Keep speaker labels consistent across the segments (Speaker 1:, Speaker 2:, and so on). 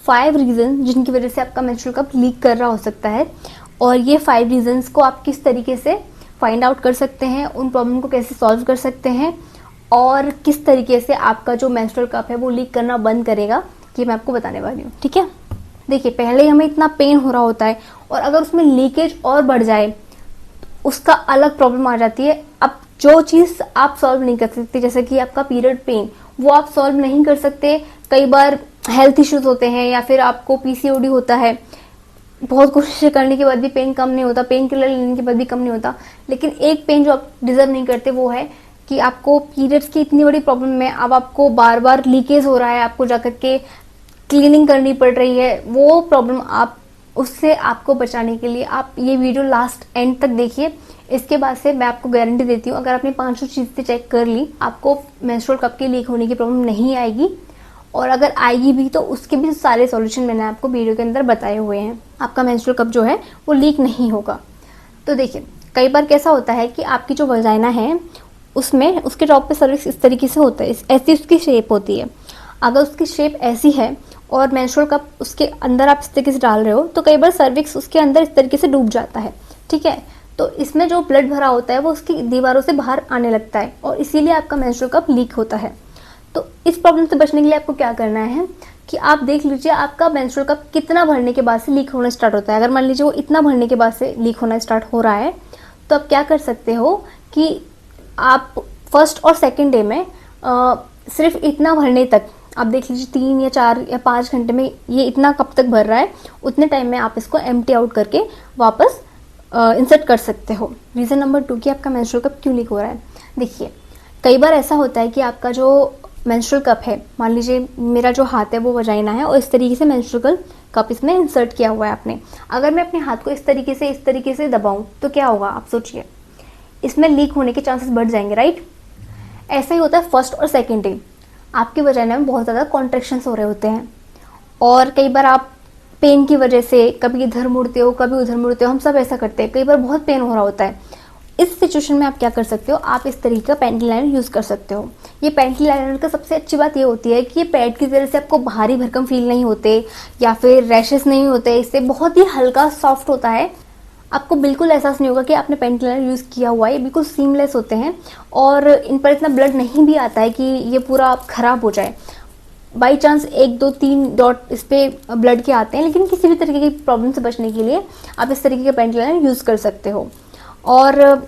Speaker 1: 5 reason जिनकी वजह से आपका मेंस्ट्रुअल कप लीक कर रहा हो सकता है, और ये 5 रीजंस को आप किस तरीके से फाइंड आउट कर सकते हैं, उन प्रॉब्लम को कैसे सॉल्व कर सकते हैं, और किस तरीके से आपका जो मेंस्ट्रुअल कप है वो लीक करना बंद करेगा, ये मैं आपको बताने वाली हूँ। ठीक है, देखिए पहले ही हमें इतना पेन हो रहा होता है, और अगर उसमें लीकेज और बढ़ जाए उसका अलग प्रॉब्लम आ जाती है। अब जो चीज़ आप सॉल्व नहीं कर सकते, जैसे कि आपका पीरियड पेन, वो आप सॉल्व नहीं कर सकते। कई बार हेल्थ इश्यूज होते हैं, या फिर आपको पीसीओडी होता है, बहुत कोशिश करने के बाद भी पेन कम नहीं होता, पेन किलर लेने के बाद भी कम नहीं होता। लेकिन एक पेन जो आप डिजर्व नहीं करते वो है कि आपको पीरियड्स की इतनी बड़ी प्रॉब्लम में अब आपको बार बार लीकेज हो रहा है, आपको जाकर के क्लीनिंग करनी पड़ रही है। वो प्रॉब्लम आप उससे आपको बचाने के लिए आप ये वीडियो लास्ट एंड तक देखिए। इसके बाद से मैं आपको गारंटी देती हूँ, अगर आपने 500 चीज़ें चेक कर ली, आपको मेंस्ट्रुअल कप के लीक होने की प्रॉब्लम नहीं आएगी, और अगर आएगी भी तो उसके भी सारे सॉल्यूशन मैंने आपको वीडियो के अंदर बताए हुए हैं। आपका मेंस्ट्रुअल कप जो है वो लीक नहीं होगा। तो देखिए कई बार कैसा होता है कि आपकी जो वजाइना है उसमें उसके टॉप पे सर्विक्स इस तरीके से होता है, ऐसी उसकी शेप होती है। अगर उसकी शेप ऐसी है और मेंस्ट्रुअल कप उसके अंदर आप इस तरीके से डाल रहे हो, तो कई बार सर्विक्स उसके अंदर इस तरीके से डूब जाता है। ठीक है, तो इसमें जो ब्लड भरा होता है वो उसकी दीवारों से बाहर आने लगता है, और इसीलिए आपका मेंस्ट्रुअल कप लीक होता है। तो इस प्रॉब्लम से बचने के लिए आपको क्या करना है कि आप देख लीजिए आपका मेंस्ट्रुअल कप कितना भरने के बाद से लीक होना स्टार्ट होता है। अगर मान लीजिए वो इतना भरने के बाद से लीक होना स्टार्ट हो रहा है, तो आप क्या कर सकते हो कि आप फर्स्ट और सेकेंड डे में सिर्फ इतना भरने तक आप देख लीजिए 3 या 4 या 5 घंटे में ये इतना कब तक भर रहा है, उतने टाइम में आप इसको एम्प्टी आउट करके वापस इंसर्ट कर सकते हो। रीज़न नंबर 2 कि आपका मेंस्ट्रुअल कप क्यों लीक हो रहा है। देखिए कई बार ऐसा होता है कि आपका जो मेंस्ट्रुअल कप है, मान लीजिए मेरा जो हाथ है वो वजाइना है, और इस तरीके से मेंस्ट्रुअल कप इसमें इंसर्ट किया हुआ है आपने। अगर मैं अपने हाथ को इस तरीके से दबाऊं तो क्या होगा, आप सोचिए, इसमें लीक होने के चांसेस बढ़ जाएंगे, राइट। ऐसा ही होता है फर्स्ट और सेकेंड डे, आपके वजाइना में बहुत ज़्यादा कॉन्ट्रैक्शंस हो रहे होते हैं, और कई बार आप पेन की वजह से कभी इधर मुड़ते हो कभी उधर मुड़ते हो, हम सब ऐसा करते हैं। कई बार बहुत पेन हो रहा होता है, इस सिचुएशन में आप क्या कर सकते हो, आप इस तरीके का पैंटी लाइनर यूज़ कर सकते हो। ये पैंटी लाइनर का सबसे अच्छी बात ये होती है कि ये पैड की वजह से आपको भारी भरकम फील नहीं होते, या फिर रैशेस नहीं होते, इससे बहुत ही हल्का सॉफ्ट होता है। आपको बिल्कुल एहसास नहीं होगा कि आपने पैंटी लाइनर यूज़ किया हुआ है। ये बिल्कुल सीमलेस होते हैं, और इन पर इतना ब्लड नहीं भी आता है कि ये पूरा खराब हो जाए। बाई चांस 1 2 3 डॉट इस पर ब्लड के आते हैं, लेकिन किसी भी तरीके की प्रॉब्लम से बचने के लिए आप इस तरीके के पैंटी लाइनर यूज़ कर सकते हो। और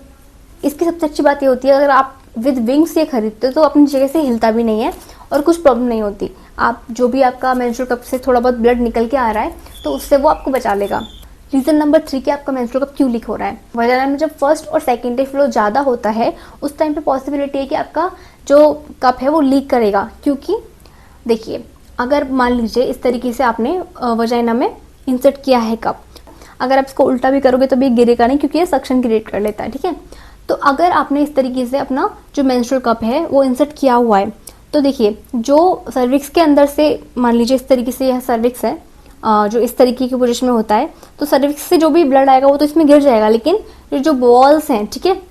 Speaker 1: इसकी सबसे अच्छी बात ये होती है, अगर आप विद विंग्स ये खरीदते हो तो अपनी जगह से हिलता भी नहीं है और कुछ प्रॉब्लम नहीं होती। आप जो भी आपका मेंस्ट्रुअल कप से थोड़ा बहुत ब्लड निकल के आ रहा है तो उससे वो आपको बचा लेगा। रीज़न नंबर 3 कि आपका मेंस्ट्रुअल कप क्यों लीक हो रहा है। वजाइना में जब फर्स्ट और सेकेंड डे फ्लो ज़्यादा होता है उस टाइम पे पॉसिबिलिटी है कि आपका जो कप है वो लीक करेगा। क्योंकि देखिए अगर मान लीजिए इस तरीके से आपने वजाइना में इंसर्ट किया है कप, अगर आप इसको उल्टा भी करोगे तो भी गिरेगा नहीं, क्योंकि ये सक्शन क्रिएट कर लेता है। ठीक है, तो अगर आपने इस तरीके से अपना जो मेंस्ट्रुअल कप है वो इंसर्ट किया हुआ है, तो देखिए जो सर्विक्स के अंदर से, मान लीजिए इस तरीके से यह सर्विक्स है जो इस तरीके की पोजीशन में होता है, तो सर्विक्स से जो भी ब्लड आएगा वो तो इसमें गिर जाएगा, लेकिन ये जो वॉल्स हैं, ठीक है,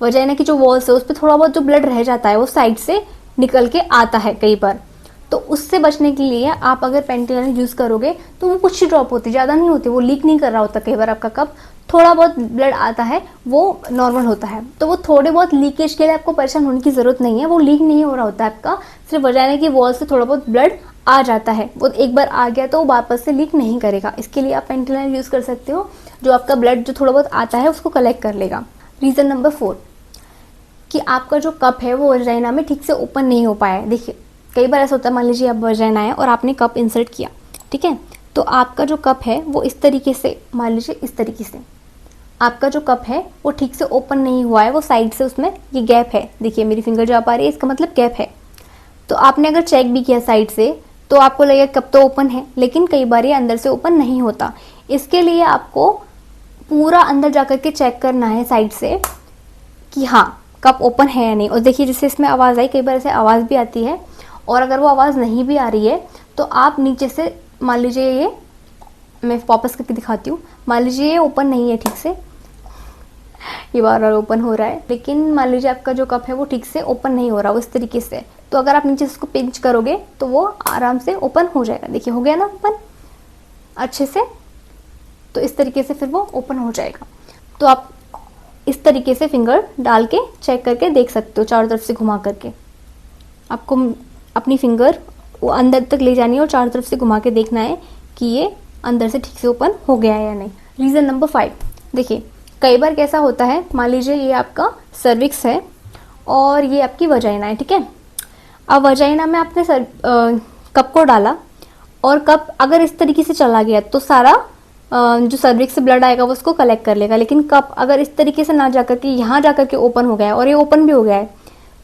Speaker 1: वजाइना की जो वॉल्स है उस पर थोड़ा बहुत जो ब्लड रह जाता है वो साइड से निकल के आता है कई बार। तो उससे बचने के लिए आप अगर पैंटी लाइनर यूज़ करोगे तो वो कुछ ही ड्रॉप होती, ज़्यादा नहीं होती, वो लीक नहीं कर रहा होता। कई बार आपका कप थोड़ा बहुत ब्लड आता है वो नॉर्मल होता है, तो वो थोड़े बहुत लीकेज के लिए आपको परेशान होने की ज़रूरत नहीं है। वो लीक नहीं हो रहा होता है आपका, सिर्फ वजाइना की वॉल से थोड़ा बहुत ब्लड आ जाता है, वो एक बार आ गया तो वो वापस से लीक नहीं करेगा। इसके लिए आप पैंटी लाइनर यूज़ कर सकते हो, जो आपका ब्लड जो थोड़ा बहुत आता है उसको कलेक्ट कर लेगा। रीज़न नंबर 4 कि आपका जो कप है वो वजाइना में ठीक से ओपन नहीं हो पाया है। देखिए कई बार ऐसा होता है, मान लीजिए आप वजाइना है और आपने कप इंसर्ट किया, ठीक है, तो आपका जो कप है वो इस तरीके से, मान लीजिए इस तरीके से आपका जो कप है वो ठीक से ओपन नहीं हुआ है, वो साइड से उसमें ये गैप है। देखिए मेरी फिंगर जो आप आ रही है इसका मतलब गैप है। तो आपने अगर चेक भी किया साइड से तो आपको लगेगा कप तो ओपन है, लेकिन कई बार ये अंदर से ओपन नहीं होता। इसके लिए आपको पूरा अंदर जाकर के चेक करना है साइड से कि हाँ कप ओपन है या नहीं। और देखिए जैसे इसमें आवाज़ आई, कई बार ऐसे आवाज़ भी आती है, और अगर वो आवाज़ नहीं भी आ रही है तो आप नीचे से, मान लीजिए ये मैं वापस करके दिखाती हूँ, मान लीजिए ये ओपन नहीं है ठीक से, ये बार बार ओपन हो रहा है, लेकिन मान लीजिए आपका जो कप है वो ठीक से ओपन नहीं हो रहा, वो इस तरीके से, तो अगर आप नीचे से इसको पिंच करोगे तो वो आराम से ओपन हो जाएगा। देखिए हो गया ना ओपन अच्छे से। तो इस तरीके से फिर वो ओपन हो जाएगा। तो आप इस तरीके से फिंगर डाल के चेक करके देख सकते हो, चारों तरफ से घुमा करके। आपको अपनी फिंगर वो अंदर तक ले जानी है और चारों तरफ से घुमा के देखना है कि ये अंदर से ठीक से ओपन हो गया है या नहीं। रीज़न नंबर 5, देखिए कई बार कैसा होता है, मान लीजिए ये आपका सर्विक्स है और ये आपकी वजाइना है, ठीक है। अब वजाइना में आपने कप को डाला और कप अगर इस तरीके से चला गया तो सारा जो सर्विक्स से ब्लड आएगा वो उसको कलेक्ट कर लेगा। लेकिन कप अगर इस तरीके से ना जाकर के यहाँ जाकर के ओपन हो गया है और ये ओपन भी हो गया है,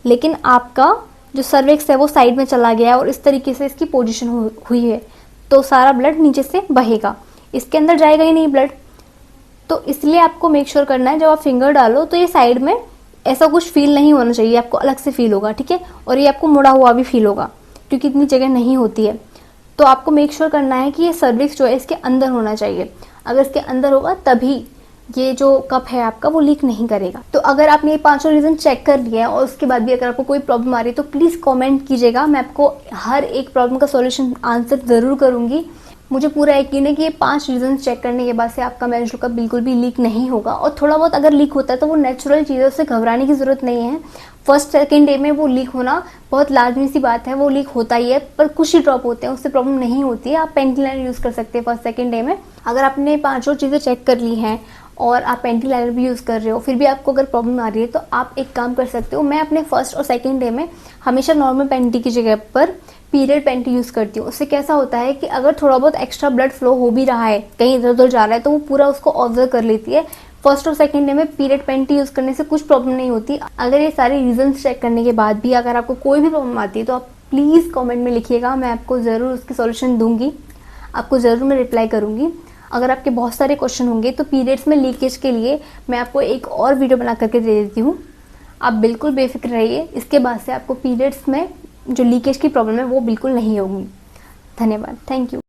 Speaker 1: लेकिन आपका जो सर्विक्स है वो साइड में चला गया है और इस तरीके से इसकी पोजीशन हुई है, तो सारा ब्लड नीचे से बहेगा, इसके अंदर जाएगा ही नहीं ब्लड। तो इसलिए आपको मेक श्योर करना है जब आप फिंगर डालो तो ये साइड में ऐसा कुछ फील नहीं होना चाहिए, आपको अलग से फील होगा, ठीक है। और ये आपको मुड़ा हुआ भी फील होगा क्योंकि इतनी जगह नहीं होती है। तो आपको मेक श्योर करना है कि ये सर्विक्स जो है इसके अंदर होना चाहिए। अगर इसके अंदर होगा तभी ये जो कप है आपका वो लीक नहीं करेगा। तो अगर आपने ये 5 रीजन चेक कर लिया है और उसके बाद भी अगर आपको कोई प्रॉब्लम आ रही है तो प्लीज़ कमेंट कीजिएगा, मैं आपको हर एक प्रॉब्लम का सॉल्यूशन आंसर ज़रूर करूँगी। मुझे पूरा यकीन है कि ये 5 रीजन चेक करने के बाद से आपका मेंस्ट्रुअल कप बिल्कुल भी लीक नहीं होगा। और थोड़ा बहुत अगर लीक होता है तो वो नेचुरल चीज़ों से घबराने की ज़रूरत नहीं है। फर्स्ट सेकेंड डे में वो लीक होना बहुत लाजमी सी बात है, वो लीक होता ही है, पर कुछ ही ड्रॉप होते हैं, उससे प्रॉब्लम नहीं होती है। आप पेंटी लाइनर यूज़ कर सकते हैं फर्स्ट सेकेंड डे में। अगर आपने 5 चीज़ें चेक कर ली हैं और आप पेंटी लाइनर भी यूज़ कर रहे हो फिर भी आपको अगर प्रॉब्लम आ रही है तो आप एक काम कर सकते हो। मैं अपने फर्स्ट और सेकेंड डे में हमेशा नॉर्मल पेंटी की जगह पर पीरियड पेंटी यूज़ करती हूँ। उससे कैसा होता है कि अगर थोड़ा बहुत एक्स्ट्रा ब्लड फ्लो हो भी रहा है, कहीं इधर उधर जा रहा है, तो वो पूरा उसको ऑब्जर्व कर लेती है। फर्स्ट और सेकेंड डे में पीरियड पेंटी यूज़ करने से कुछ प्रॉब्लम नहीं होती। अगर ये सारे रीजंस चेक करने के बाद भी अगर आपको कोई भी प्रॉब्लम आती है तो आप प्लीज़ कमेंट में लिखिएगा, मैं आपको ज़रूर उसकी सॉल्यूशन दूंगी, आपको ज़रूर मैं रिप्लाई करूँगी। अगर आपके बहुत सारे क्वेश्चन होंगे तो पीरियड्स में लीकेज के लिए मैं आपको एक और वीडियो बना करके दे देती हूँ, आप बिल्कुल बेफिक्र रहिए। इसके बाद से आपको पीरियड्स में जो लीकेज की प्रॉब्लम है वो बिल्कुल नहीं होगी। धन्यवाद, थैंक यू।